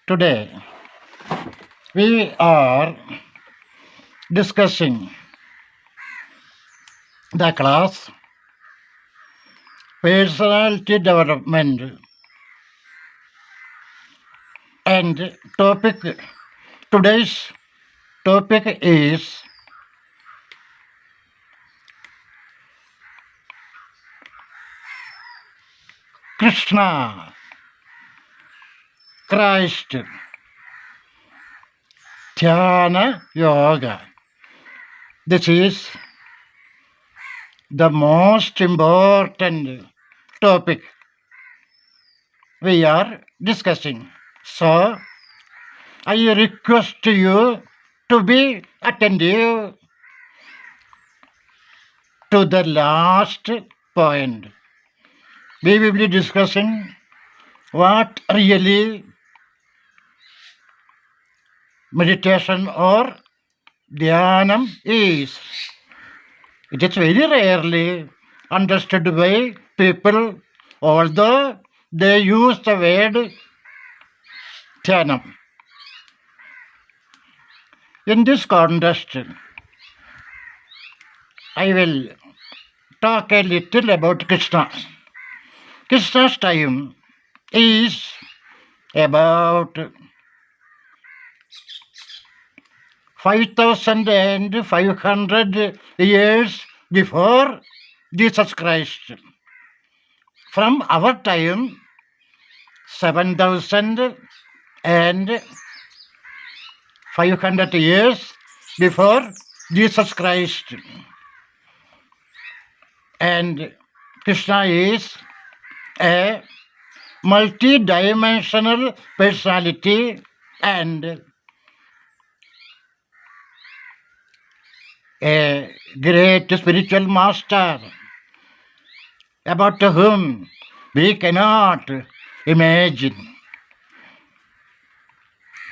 Today we are discussing the class personality development and today's topic is Krishna, Christ, Dhyana Yoga. This is the most important topic we are discussing. So, I request you to be attentive to the last point. We will be discussing what really meditation or dhyanam is. It is very rarely understood by people, although they use the word dhyanam. In this context, I will talk a little about Krishna. Krishna's time is about 5,500 years before Jesus Christ. From our time, 7,500 years before Jesus Christ. And Krishna is a multi-dimensional personality and a great spiritual master about whom we cannot imagine.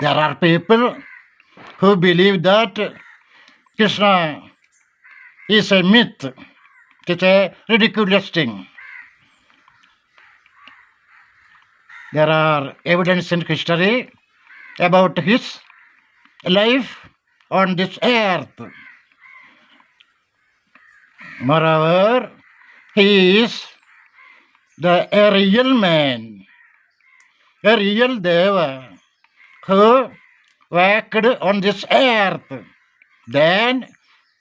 There are people who believe that Krishna is a myth. It's a ridiculous thing. There are evidence in history about his life on this earth. Moreover, he is a real man, a real Deva, who worked on this earth than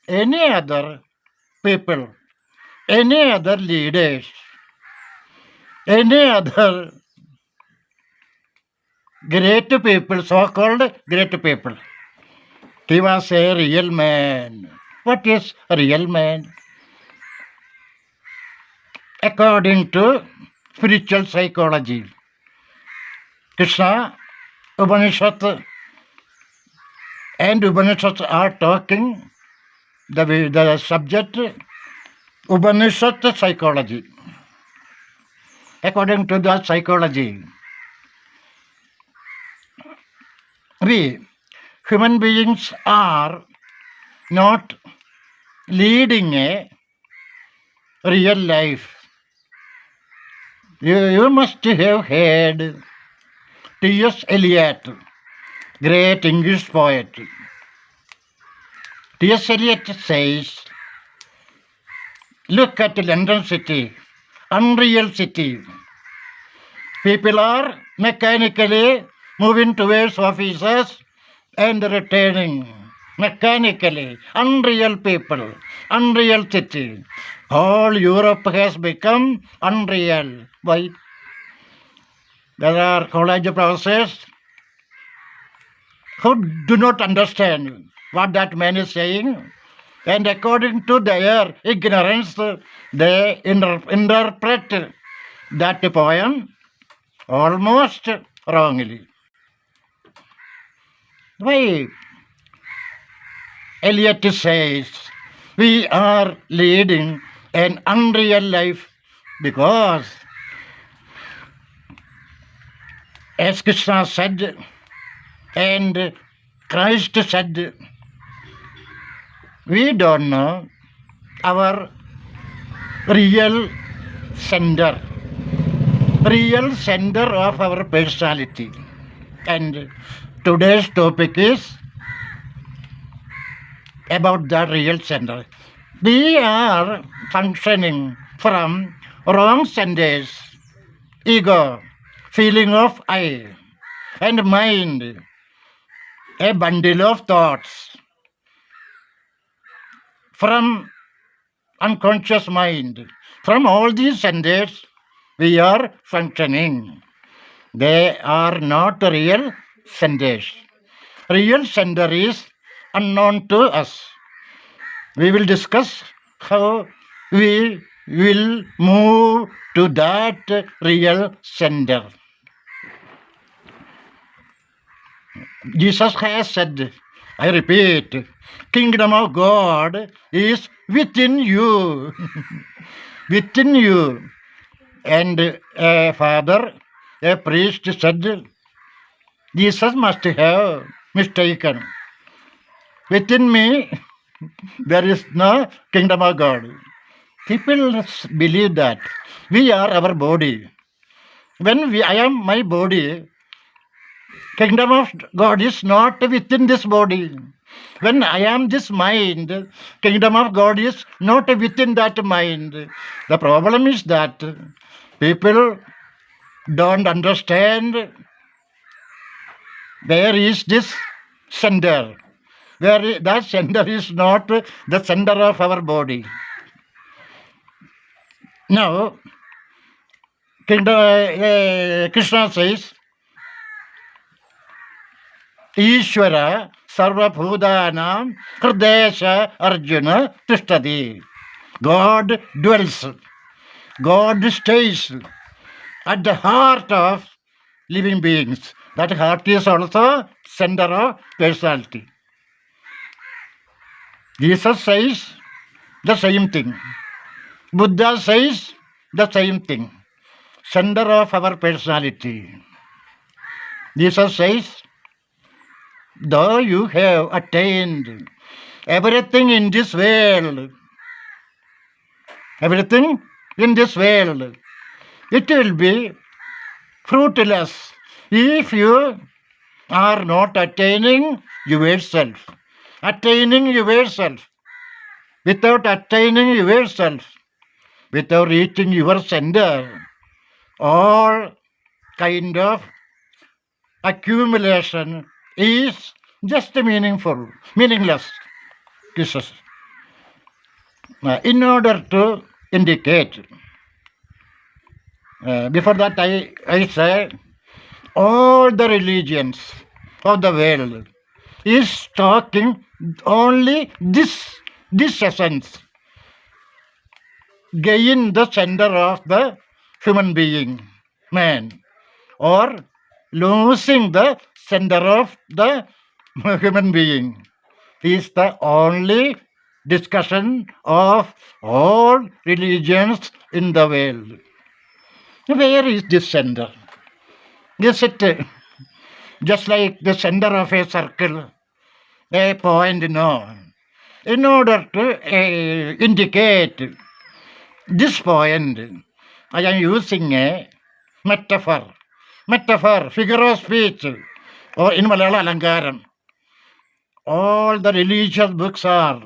any other people, any other leaders, any other great people, so-called great people. He was a real man. What is a real man? According to spiritual psychology, Krishna, Upanishad and Upanishads are talking the subject Upanishad psychology. According to the psychology, we human beings are not leading a real life. You must have heard T.S. Eliot, great English poet. T.S. Eliot says, look at London city, unreal city. People are mechanically moving towards offices and returning mechanically. Unreal people, unreal city. All Europe has become unreal. Why? There are college professors who do not understand what that man is saying, and according to their ignorance, they interpret that poem almost wrongly. Why? Eliot says we are leading an unreal life because, as Krishna said and Christ said, we don't know our real center of our personality. And today's topic is about the real center. We are functioning from wrong centers, ego, feeling of I, and mind, a bundle of thoughts from unconscious mind. From all these centers, we are functioning. They are not real centers. Real center is unknown to us. We will discuss how we will move to that real center. Jesus has said, I repeat, kingdom of God is within you. Within you. And a father, a priest said, Jesus must have mistaken. Within me, there is no kingdom of God. People believe that we are our body. When I am my body, kingdom of God is not within this body. When I am this mind, kingdom of God is not within that mind. The problem is that people don't understand where is this center. That center is not the center of our body. Now, Krishna says, Ishvara sarvabhutanam hridesha arjuna tishtati. God dwells, God stays at the heart of living beings. That heart is also center of personality. Jesus says the same thing. Buddha says the same thing. Center of our personality. Jesus says, though you have attained everything in this world, it will be fruitless if you are not attaining yourself. Attaining yourself. Without attaining yourself, without reaching your center, all kind of accumulation is just meaningless. Jesus. In order to indicate, before that I say, all the religions of the world is talking only this essence. Gain the center of the human being, man, or losing the center of the human being is the only discussion of all religions in the world. Where is this center? Is it just like the center of a circle, a point? No. In order to indicate this point, I am using a metaphor, figure of speech, or in Malayalam, Alankaram. All the religious books are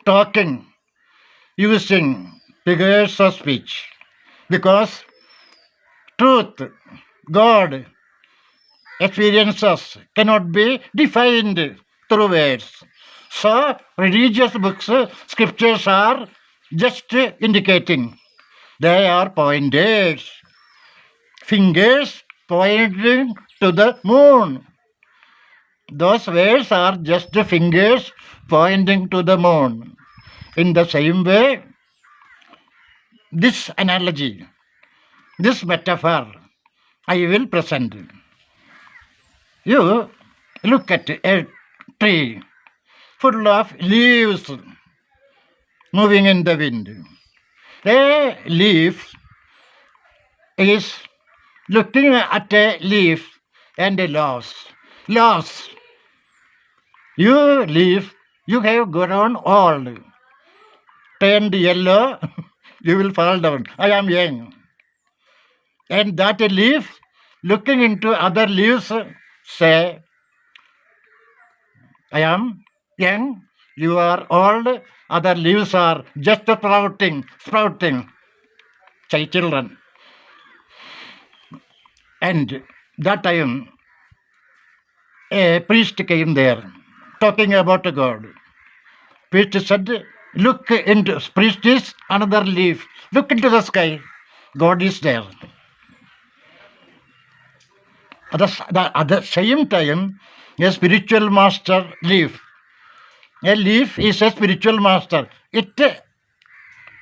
talking, using figures of speech, because truth, God, experiences cannot be defined through words. So, religious books, scriptures are just indicating. They are pointers, fingers pointing to the moon. Those words are just fingers pointing to the moon. In the same way, this analogy, this metaphor, I will present. You look at a tree full of leaves moving in the wind. A leaf is looking at a leaf and a loss. You leaf, you have grown old, turned yellow, you will fall down. I am young. And that leaf looking into other leaves, say, I am young, you are old, other leaves are just sprouting, children. And that time, a priest came there, talking about God. Priest said, look into, priest is another leaf. Look into the sky. God is there. At the same time, a spiritual master leaf. A leaf is a spiritual master. It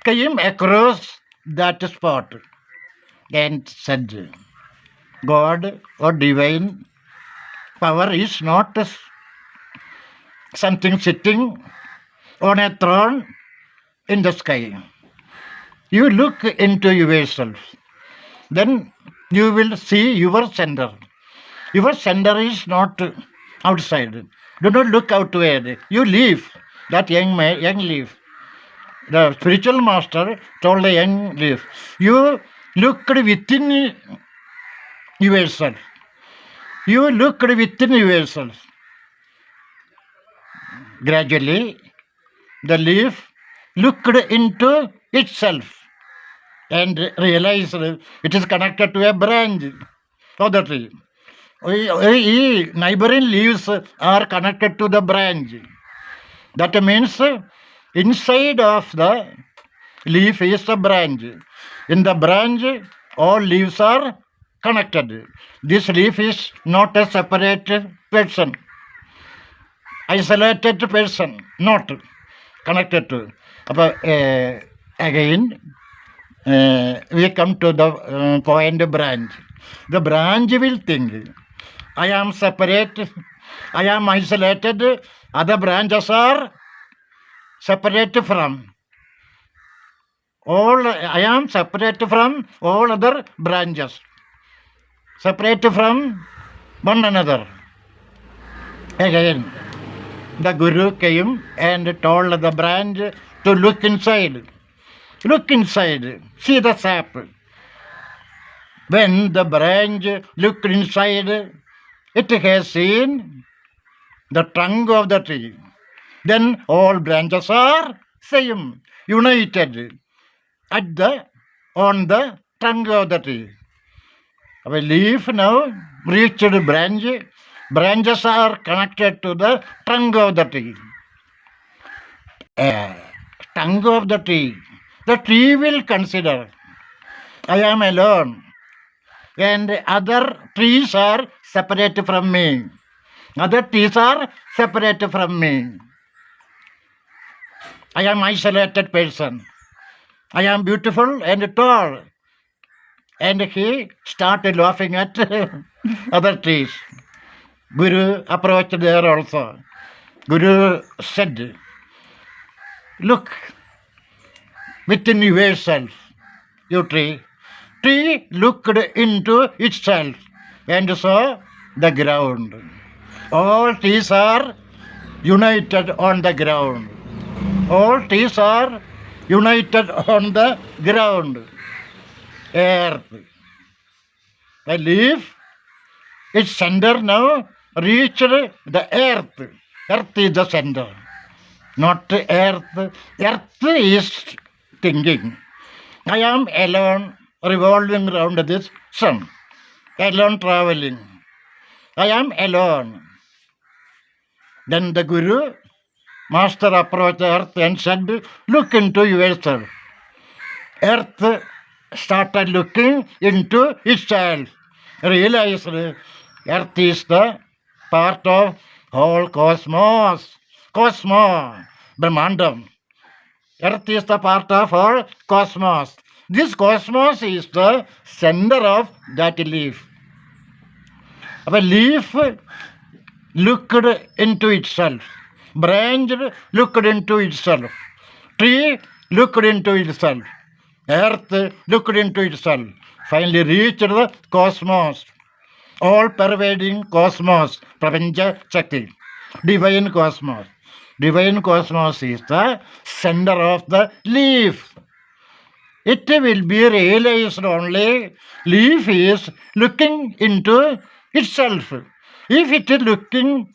came across that spot and said, God or divine power is not something sitting on a throne in the sky. You look into yourself, then you will see your center. Your center is not outside. Do not look outward. You leave that young leaf. The spiritual master told the young leaf, you looked within yourself. You looked within yourself. Gradually, the leaf looked into itself and realized it is connected to a branch of the tree. Neighboring leaves are connected to the branch. That means inside of the leaf is the branch. In the branch, all leaves are connected. This leaf is not a separate person, isolated person, not connected to. Again, we come to the point branch. The branch will think, I am separate, I am isolated, other branches are separate from. I am separate from all other branches, separate from one another. Again, the Guru came and told the branch to look inside. Look inside, see the sap. When the branch looked inside, it has seen the trunk of the tree. Then all branches are same, united on the trunk of the tree. A leaf now reached branch. Branches are connected to the trunk of the tree. Trunk of the tree. The tree will consider, I am alone, and other trees are separate from me. Other trees are separate from me. I am isolated person. I am beautiful and tall. And he started laughing at other trees. Guru approached there also. Guru said, look within yourself, you tree. Tree looked into itself and saw the ground. All trees are united on the ground. All trees are united on the ground. Earth. The leaf, its center now reached the earth. Earth is the center, not earth. Earth is thinking, I am alone revolving around this sun, alone traveling. I am alone. Then the Guru, Master approached earth and said, look into yourself. Earth started looking into itself, realized earth is the part of whole cosmos, Brahmandam. Earth is the part of whole cosmos. This cosmos is the center of that leaf. A leaf looked into itself. Branch looked into itself. Tree looked into itself. Earth looked into itself. Finally reached the cosmos. All-pervading cosmos. Prapancha Shakti. Divine cosmos. Divine cosmos is the center of the leaf. it will be realized only leaf is looking into itself. If it is looking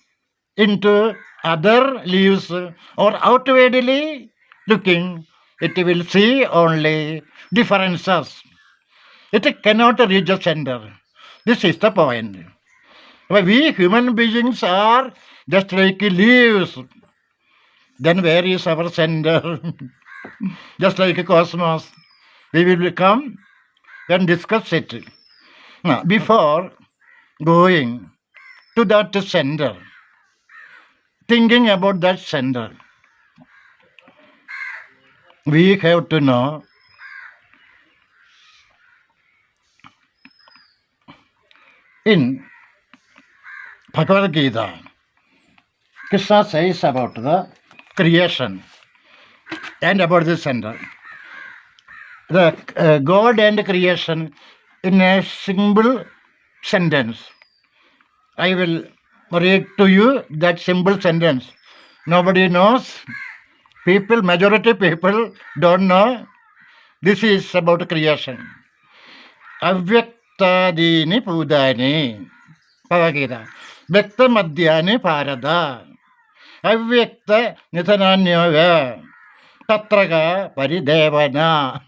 into other leaves or outwardly looking, it will see only differences. It cannot reach the center. This is the point. We human beings are just like leaves. Then where is our center? Just like a cosmos. We will come and discuss it. Now, before going to that center, thinking about that center, we have to know in Bhagavad Gita, Krishna says about the creation and about the center. The God and creation in a simple sentence. I will read to you that simple sentence. Nobody knows. Majority people don't know. This is about creation. Avyaktadini Pudani. Bhagavad Gita. Vyakta Madhyani Parada. Avyakta Nithananyava. Tatraga Paridevana.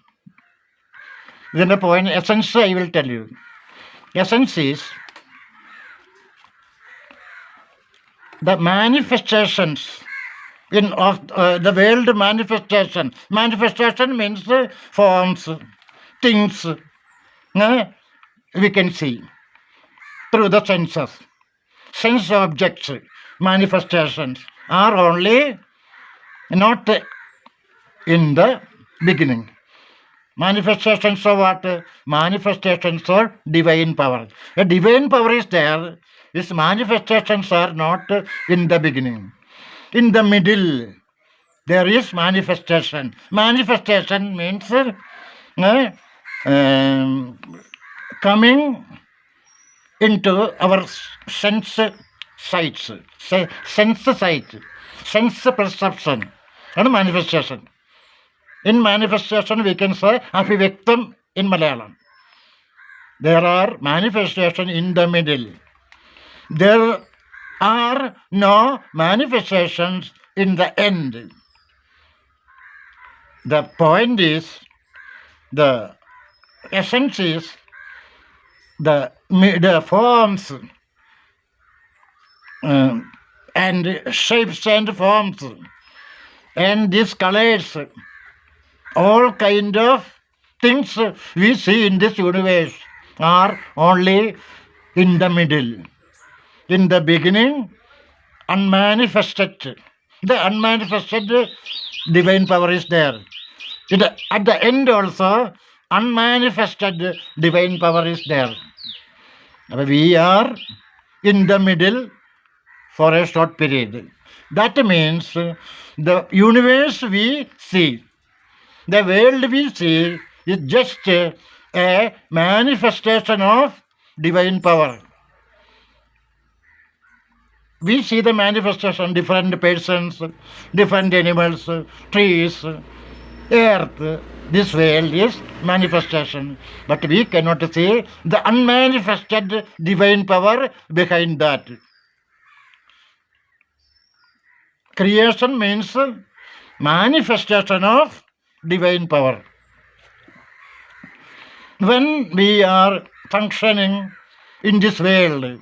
Then the point, essence, I will tell you. Essence is the manifestations of the world manifestation. Manifestation means forms, things we can see through the senses. Sense objects, manifestations are only not in the beginning. Manifestations of what? Manifestations of divine power. A divine power is there. Its manifestations are not in the beginning. In the middle, there is manifestation. Manifestation means coming into our sense sights, sense perception, and manifestation. In manifestation, we can say Apivyaktam in Malayalam. There are manifestations in the middle. There are no manifestations in the end. The point is, the essence is the forms and shapes and forms and these colors, all kind of things we see in this universe are only in the middle. In the beginning, unmanifested. The unmanifested divine power is there. At the end also, unmanifested divine power is there. We are in the middle for a short period. That means the universe we see, the world we see is just a manifestation of divine power. We see the manifestation, different persons, different animals, trees, earth. This world is manifestation. But we cannot see the unmanifested divine power behind that. Creation means manifestation of divine power. When we are functioning in this world,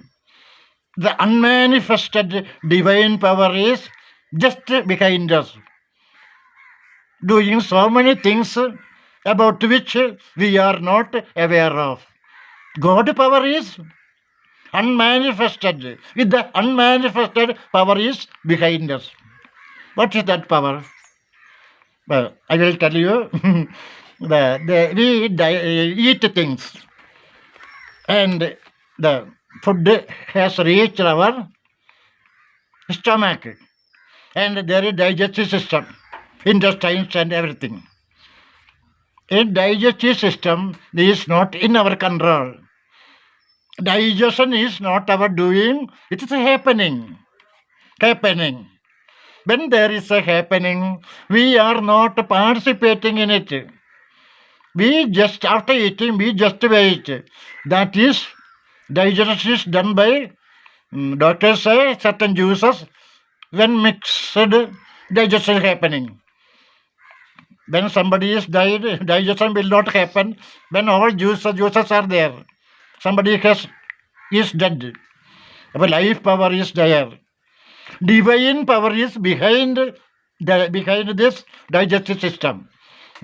the unmanifested divine power is just behind us, doing so many things about which we are not aware of. God power is unmanifested. With the unmanifested power is behind us. What is that power? Well, I will tell you. We eat things, and the food has reached our stomach, and there is digestive system, intestines and everything. A digestive system is not in our control. Digestion is not our doing, it is happening. When there is a happening, we are not participating in it. We just, after eating, we just wait. That is, digestion is done by, doctors say, certain juices. When mixed, digestion is happening. When somebody is died, digestion will not happen. When all juices are there, somebody is dead. But life power is there. Divine power is behind this digestive system.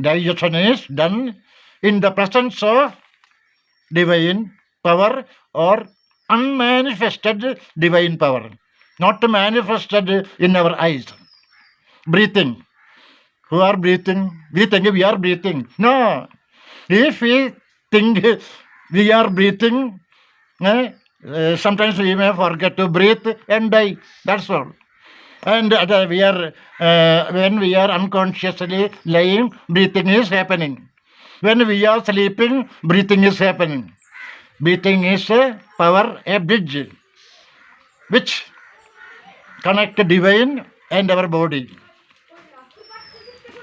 Digestion is done in the presence of divine power or unmanifested divine power, not manifested in our eyes. Breathing. Who are breathing? We think we are breathing. No. If we think we are breathing, sometimes we may forget to breathe and die. That's all. And when we are unconsciously lying, breathing is happening. When we are sleeping, breathing is happening. Breathing is a power, a bridge, which connect divine and our body.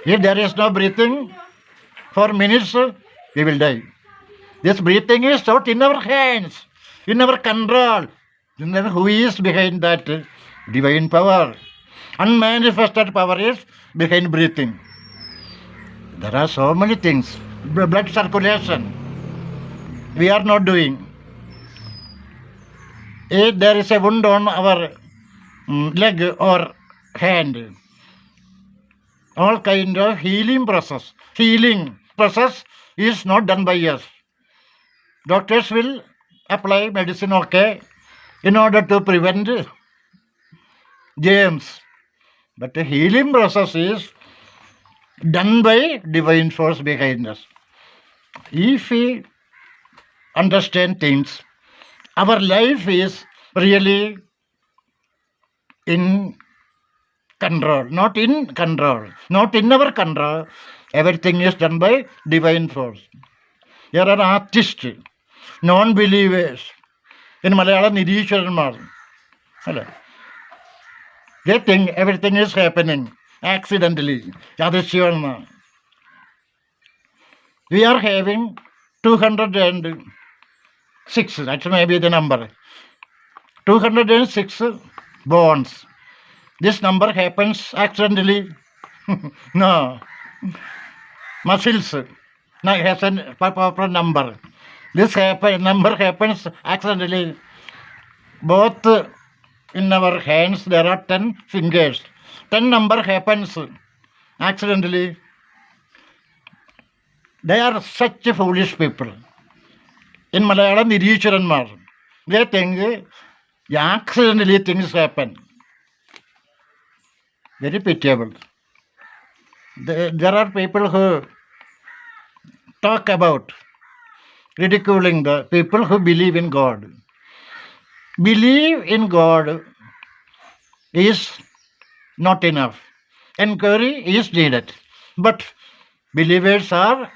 If there is no breathing, for minutes, we will die. This breathing is not in our hands, in our control. Then who is behind that? Divine power. Unmanifested power is behind breathing. There are so many things. Blood circulation. We are not doing. If there is a wound on our leg or hand, all kind of healing process. Healing process is not done by us. Doctors will apply medicine, okay, in order to prevent germs. But the healing process is done by divine force behind us. If we understand things, our life is really in control, not in control, not in our control. Everything is done by divine force. There are artists, non-believers. In Malayalam, Nidishwaranmar. They think everything is happening accidentally. We are having 206, that may be the number. 206 bones. This number happens accidentally. No. Muscles has a proper number. This number happens accidentally. Both in our hands there are 10 fingers. 10 number happens accidentally. They are such foolish people. In Malayalam, Nidishwaranmar. They think accidentally things happen. Very pitiable. There are people who talk about ridiculing the people who believe in God. Believe in God is not enough. Inquiry is needed. But believers are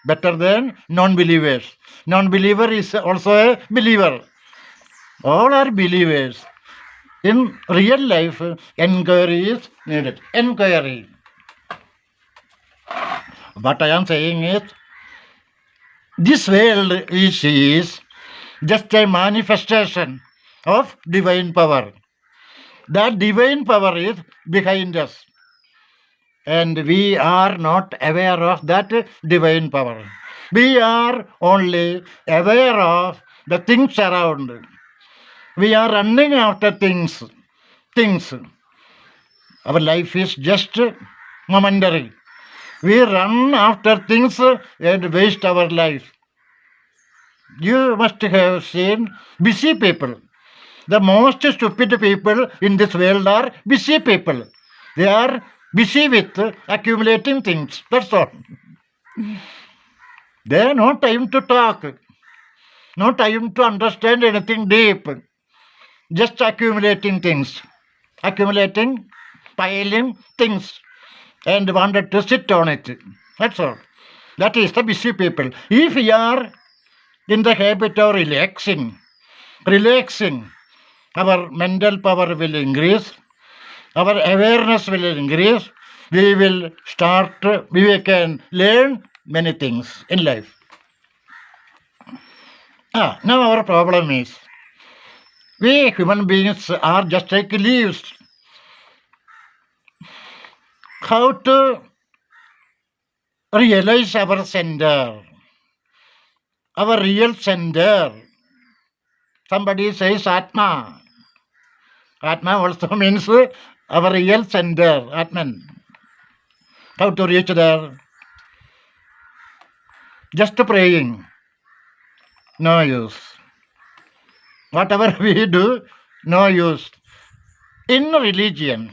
better than non-believers. Non-believer is also a believer. All are believers. In real life, inquiry is needed. Inquiry. What I am saying is, this world is just a manifestation of divine power. That divine power is behind us. And we are not aware of that divine power. We are only aware of the things around. We are running after things. Our life is just momentary. We run after things and waste our life. You must have seen busy people. The most stupid people in this world are busy people. They are busy with accumulating things. That's all. They have no time to talk. No time to understand anything deep. Just accumulating things. Accumulating, piling things. And wanted to sit on it. That's all. That is the busy people. If we are in the habit of relaxing, our mental power will increase, our awareness will increase, we can learn many things in life. Now our problem is, we human beings are just like leaves. How to realize our center, our real center? Somebody says Atma. Atma also means our real center, Atman. How to reach there? Just praying, no use. Whatever we do, no use. In religion,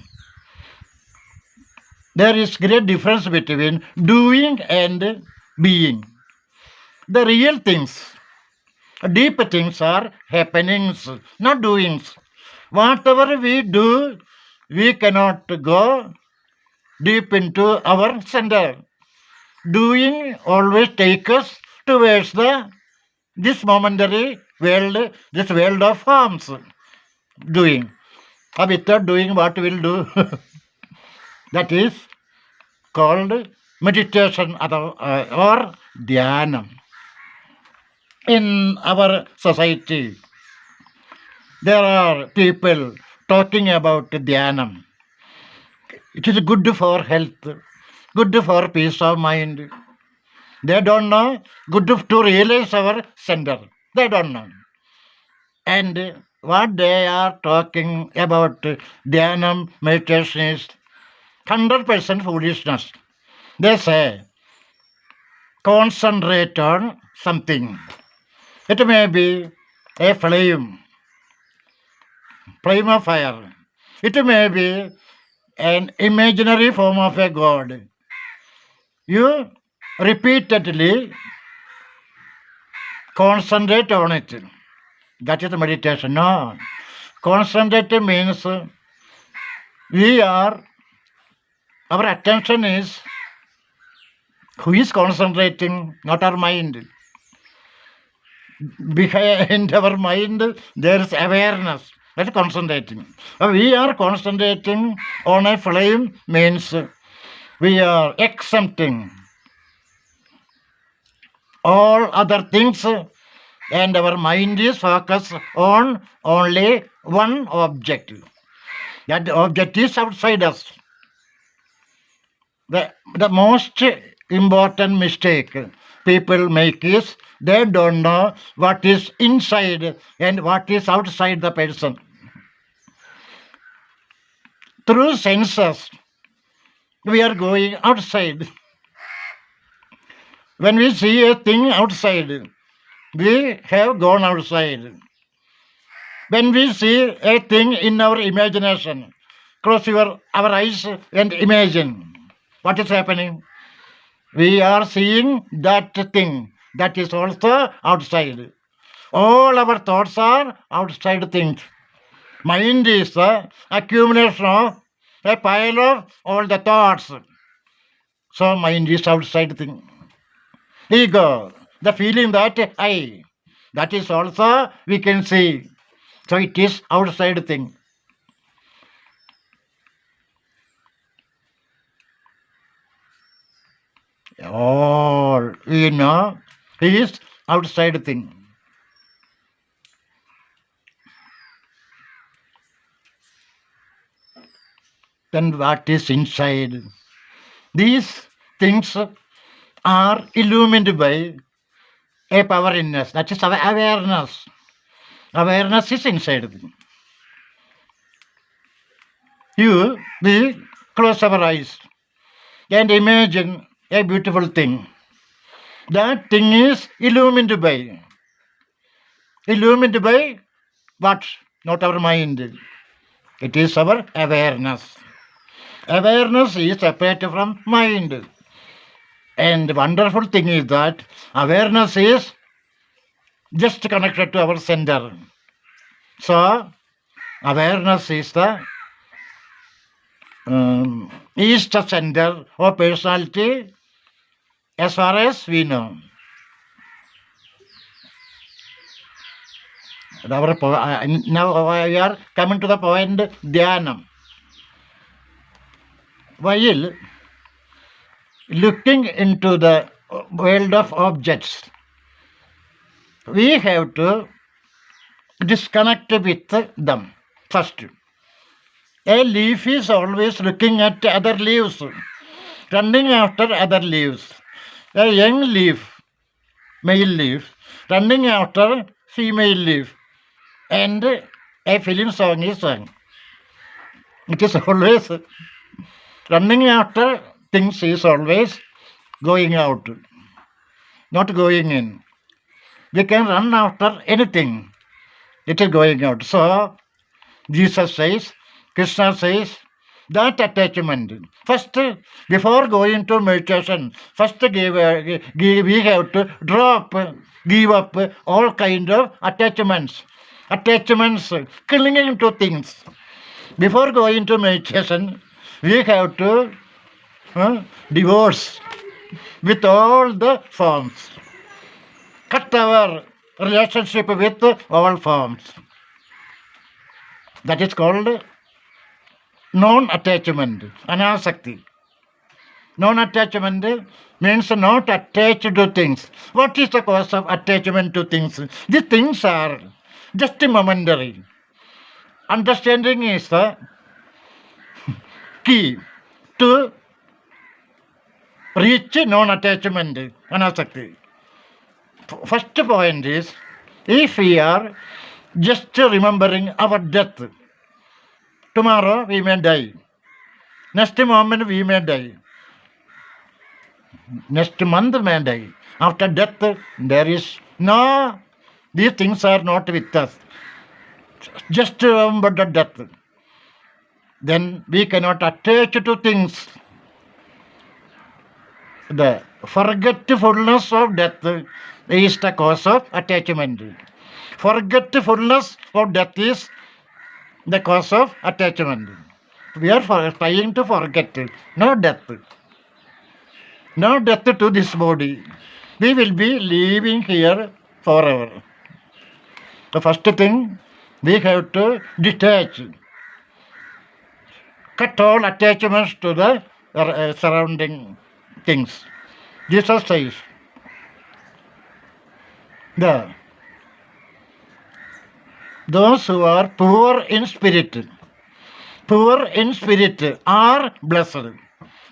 there is great difference between doing and being. The real things, deep things are happenings, not doings. Whatever we do, we cannot go deep into our center. Doing always takes us towards this momentary world, this world of forms. Doing. Without doing, what will do? That is called meditation or dhyanam. In our society, there are people talking about dhyanam. It is good for health, good for peace of mind. They don't know, good to realize our center. They don't know. And what they are talking about dhyanam, meditation is 100% foolishness. They say, concentrate on something. It may be a flame of fire. It may be an imaginary form of a god. You repeatedly concentrate on it. That is meditation. No. Concentrate means our attention is, who is concentrating? Not our mind. Behind our mind, there is awareness. That's concentrating. We are concentrating on a flame means we are exempting all other things and our mind is focused on only one object. That object is outside us. The most important mistake people make is they don't know what is inside and what is outside the person. Through senses, we are going outside. When we see a thing outside, we have gone outside. When we see a thing in our imagination, close our eyes and imagine what is happening. We are seeing that thing that is also outside. All our thoughts are outside things. Mind is the accumulation of a pile of all the thoughts. So mind is outside thing. Ego, the feeling that I, that is also we can see. So it is outside thing. All we know is outside thing. Then what is inside? These things are illumined by a power in us. That is our awareness. Awareness is inside. We close our eyes and imagine a beautiful thing. That thing is illumined by what? Not our mind. It is our awareness. Awareness is separate from mind. And the wonderful thing is that awareness is just connected to our center. So, awareness is the center of personality as far as we know. Now we are coming to the point dhyanam. While looking into the world of objects. We have to disconnect with them first. A leaf is always looking at other leaves, running after other leaves. A young leaf, male leaf, running after female leaf. And a film song is sung. It is always running after things is always going out, not going in. We can run after anything. It is going out. So Jesus says, Krishna says, that attachment. First, before going to meditation, first we have to drop, give up all kind of attachments. Attachments, clinging to things. Before going to meditation, we have to divorce with all the forms. Cut our relationship with all forms. That is called non-attachment, anasakti. Non-attachment means not attached to things. What is the cause of attachment to things? These things are just momentary. Understanding is the key to reach non-attachment, anasakti. First point is, if we are just remembering our death, tomorrow we may die. Next moment we may die. Next month may die. After death, there is no, these things are not with us. Just remember the death. Then we cannot attach to things. The forgetfulness of death is the cause of attachment. Forgetfulness of death is the cause of attachment. We are trying to forget. No death. No death to this body. We will be living here forever. The first thing, we have to detach. Cut all attachments to the surrounding things. Jesus says, those who are poor in spirit are blessed.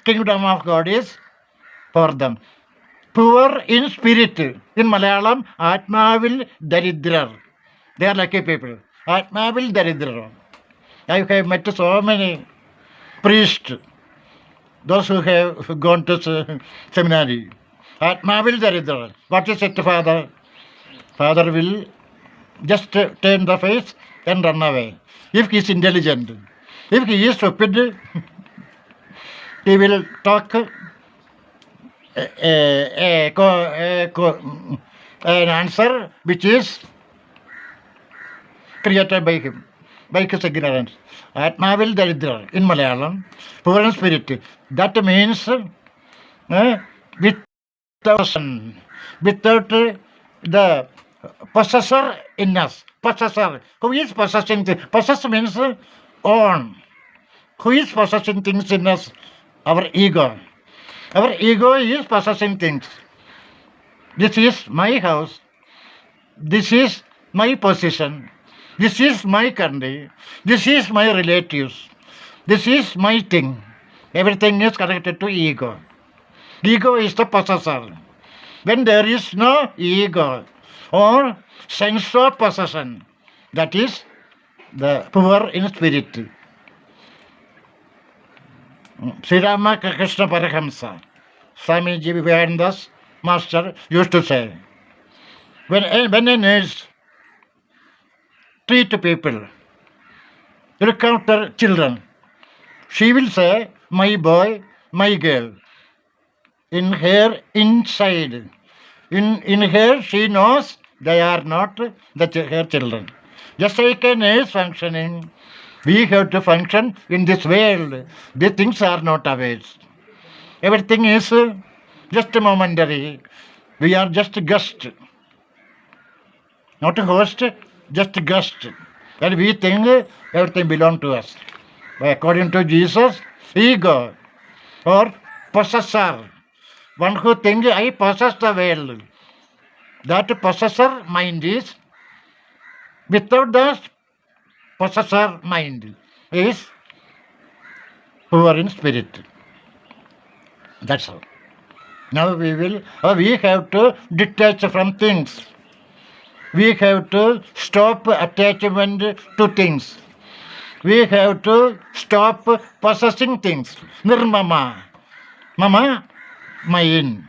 Kingdom of God is for them. Poor in spirit. In Malayalam, Atmavil Daridrar. They are lucky people. Atmavil Daridrar. I have met so many priests, those who have gone to seminary. Atmavil Daridrar. What is it, Father? Father will just turn the face and run away. If he is intelligent, if he is stupid, he will talk an answer which is created by him, by his ignorance. Atmavil Daridra in Malayalam, poor in spirit. That means without the possessor in us. Possessor. Who is possessing things? Possess means own. Who is possessing things in us? Our ego. Our ego is possessing things. This is my house. This is my position. This is my country. This is my relatives. This is my thing. Everything is connected to ego. Ego is the possessor. When there is no ego or sense of possession, that is the poor in spirit. Sri Ramakrishna Parahamsa, Swamiji Vivekananda's master, used to say, when a nurse treat people, look after children, she will say, my boy, my girl. In her inside, in her she knows they are not her children. Just like a nurse functioning, we have to function in this world. These things are not ours. Everything is just momentary. We are just guest. Not a host, just a guest. And we think everything belongs to us. But according to Jesus, ego or possessor one who thinks I possess the world. That possessor mind is without the possessor mind is poor in spirit. That's all. Now we have to detach from things. We have to stop attachment to things. We have to stop possessing things. Nirmama. Mama, mine.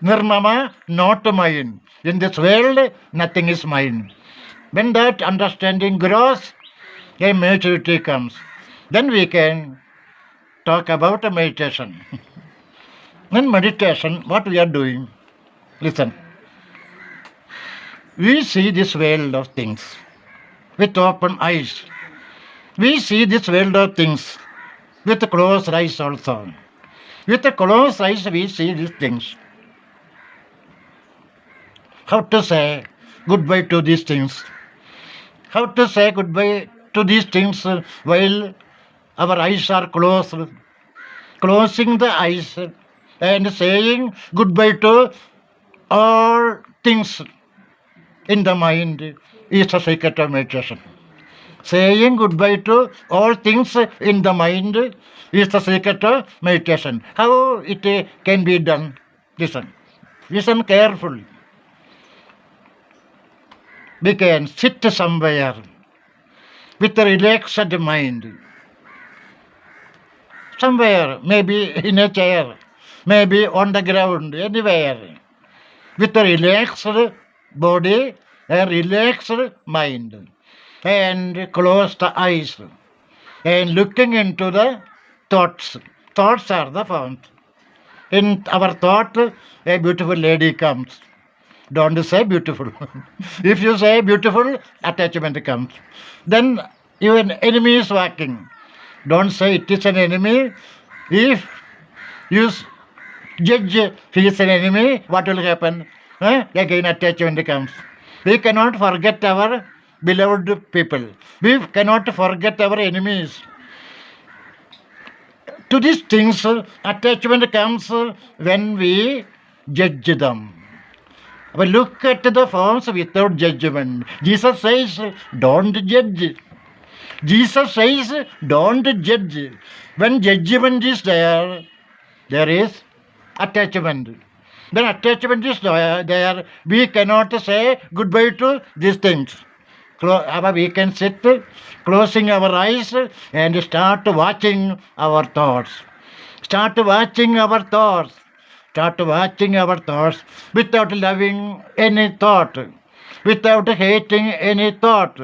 Nirmama, not mine. In this world, nothing is mine. When that understanding grows, a maturity comes. Then we can talk about a meditation. In meditation, what we are doing? Listen. We see this world of things with open eyes. We see this world of things with closed eyes also. With the closed eyes, we see these things. How to say goodbye to these things? How to say goodbye to these things while our eyes are closed? Closing the eyes and saying goodbye to all things in the mind is the secret of meditation. Saying goodbye to all things in the mind is the secret of meditation. How it can be done? Listen. Listen carefully. We can sit somewhere with a relaxed mind. Somewhere, maybe in a chair, maybe on the ground, anywhere. With a relaxed body, a relaxed mind, and close the eyes, and looking into the thoughts. Thoughts are the fount. In our thought, a beautiful lady comes. Don't say beautiful. If you say beautiful, attachment comes. Then even enemy is walking. Don't say it is an enemy. If you judge he is an enemy, what will happen? Again attachment comes. We cannot forget our beloved people. We cannot forget our enemies. To these things, attachment comes when we judge them. We look at the forms without judgment. Jesus says, don't judge. Jesus says, don't judge. When judgment is there, there is attachment. Then attachment is there. We cannot say goodbye to these things. We can sit, closing our eyes and start watching our thoughts. Start watching our thoughts. Start watching our thoughts without loving any thought, without hating any thought,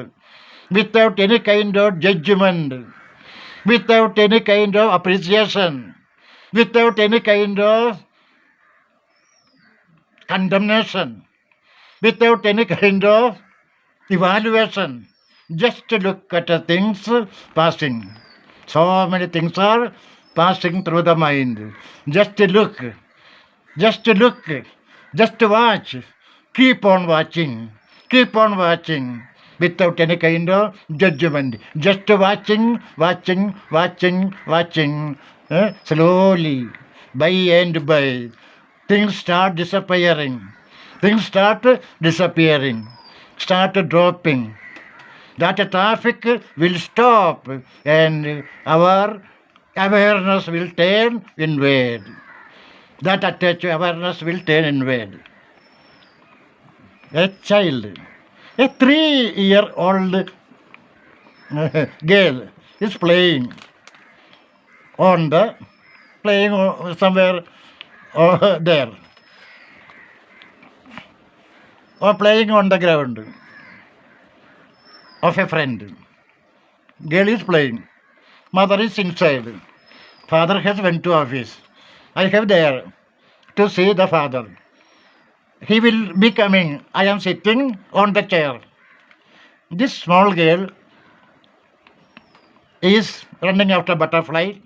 without any kind of judgment, without any kind of appreciation, without any kind of condemnation, without any kind of evaluation. Just to look at the things passing. So many things are passing through the mind. Just to look. Just to look, just to watch, keep on watching without any kind of judgment. Just watching. Slowly, by and by, things start disappearing, start dropping. That traffic will stop and our awareness will turn inward. That awareness will turn inward. A child, a 3-year-old girl is playing somewhere there, or playing on the ground of a friend. Girl is playing. Mother is inside. Father has went to office. I have there to see the father. He will be coming. I am sitting on the chair. This small girl is running after butterfly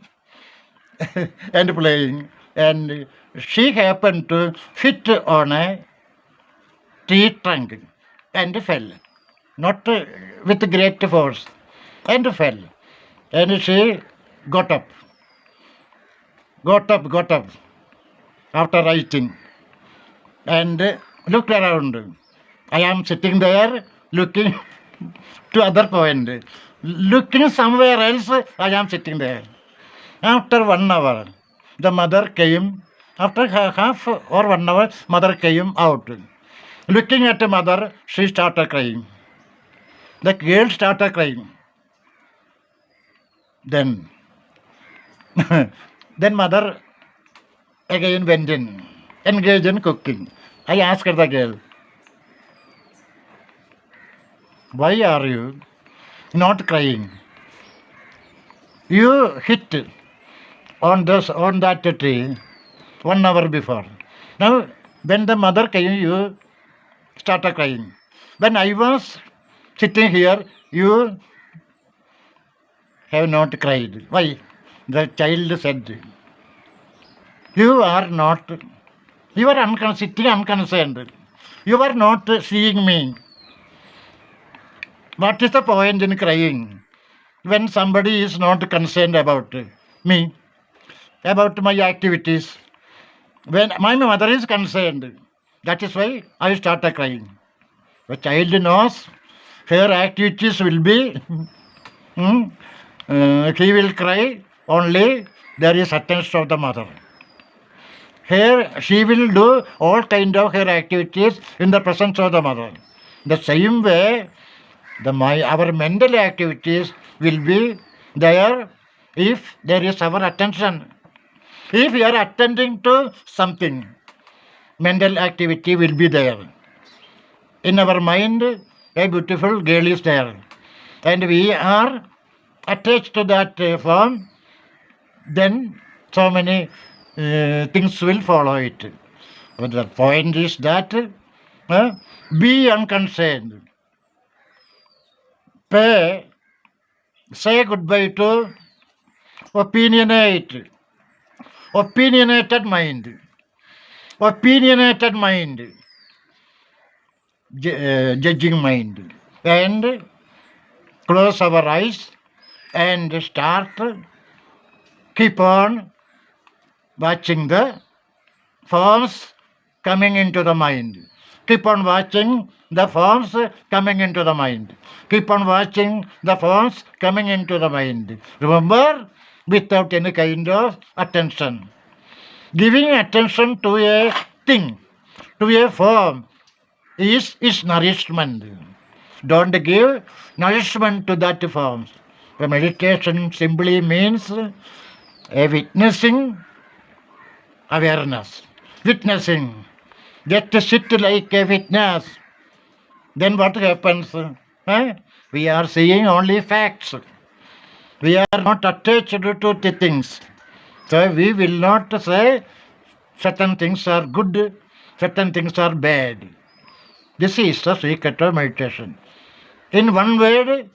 and playing. And she happened to hit on a tree trunk and fell. Not with great force. And fell. And she got up. after writing and looked around. I am sitting there looking to other point. Looking somewhere else, I am sitting there. After 1 hour, the mother came. After half or 1 hour, mother came out. Looking at the mother, she started crying. The girl started crying. Then, then mother again went in, engaged in cooking. I asked the girl, why are you not crying? You hit on that tree 1 hour before. Now, when the mother came, you started crying. When I was sitting here, you have not cried. Why? The child said, you are sitting unconcerned. You are not seeing me. What is the point in crying when somebody is not concerned about me, about my activities? When my mother is concerned, that is why I started crying. The child knows her activities will be, he will cry only there is attention of the mother. Here she will do all kind of her activities in the presence of the mother. The same way, our mental activities will be there if there is our attention. If we are attending to something, mental activity will be there. In our mind, a beautiful girl is there. And we are attached to that form, then so many things will follow it. But the point is that be unconcerned. Say goodbye to opinionated mind, judging mind, and close our eyes and keep on watching the forms coming into the mind. Keep on watching the forms coming into the mind. Keep on watching the forms coming into the mind. Remember, without any kind of attention. Giving attention to a thing, to a form, is nourishment. Don't give nourishment to that form. The meditation simply means a witnessing awareness. Witnessing. Get to sit like a witness. Then what happens? We are seeing only facts. We are not attached to the things. So we will not say certain things are good, certain things are bad. This is the secret of meditation. In one word,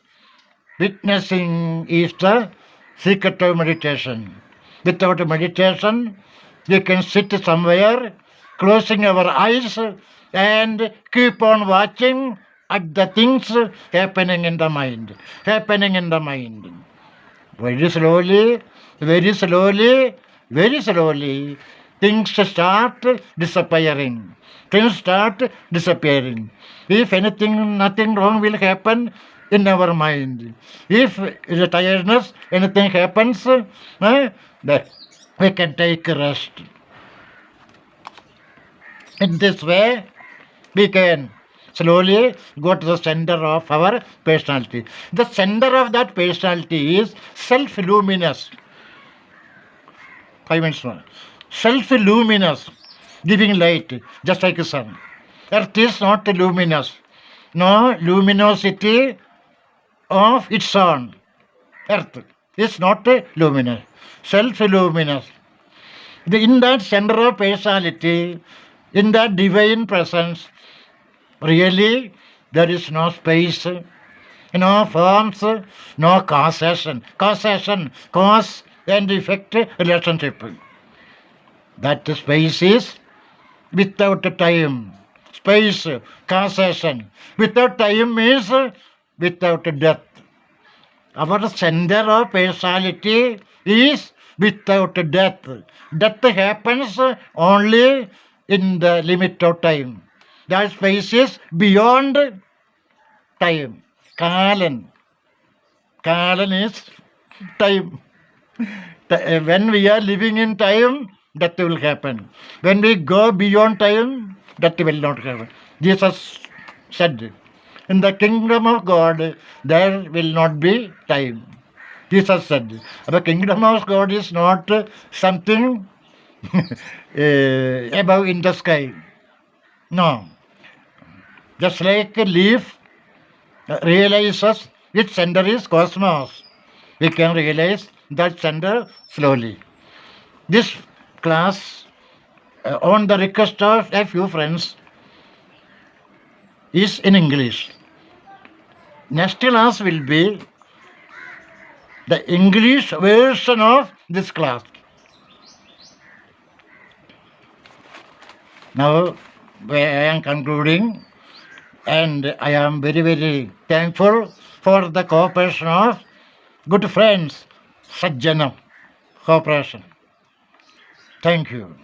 witnessing is the secret of meditation. Without meditation, we can sit somewhere, closing our eyes and keep on watching at the things happening in the mind. Very slowly, things start disappearing. If anything, nothing wrong will happen in our mind. If the tiredness, anything happens, that we can take rest. In this way, we can slowly go to the center of our personality. The center of that personality is self-luminous. 5 minutes more. Self-luminous, giving light, just like the sun. Earth is not luminous. No luminosity of its own. Earth is not luminous. Self-luminous. In that center of personality, in that divine presence, really there is no space, no forms, no causation. Cause and effect relationship. That space is without time. Space, causation. Without time means without death. Our center of personality is without death. Death happens only in the limit of time. That space is beyond time. Kalan. Kalan is time. When we are living in time, death will happen. When we go beyond time, death will not happen. Jesus said, in the kingdom of God, there will not be time. Jesus said, the kingdom of God is not something above in the sky. No. Just like a leaf realizes its center is cosmos, we can realize that center slowly. This class, on the request of a few friends, is in English. Next class will be the English version of this class. Now I am concluding, and I am very, very thankful for the cooperation of good friends, Sajjana cooperation. Thank you.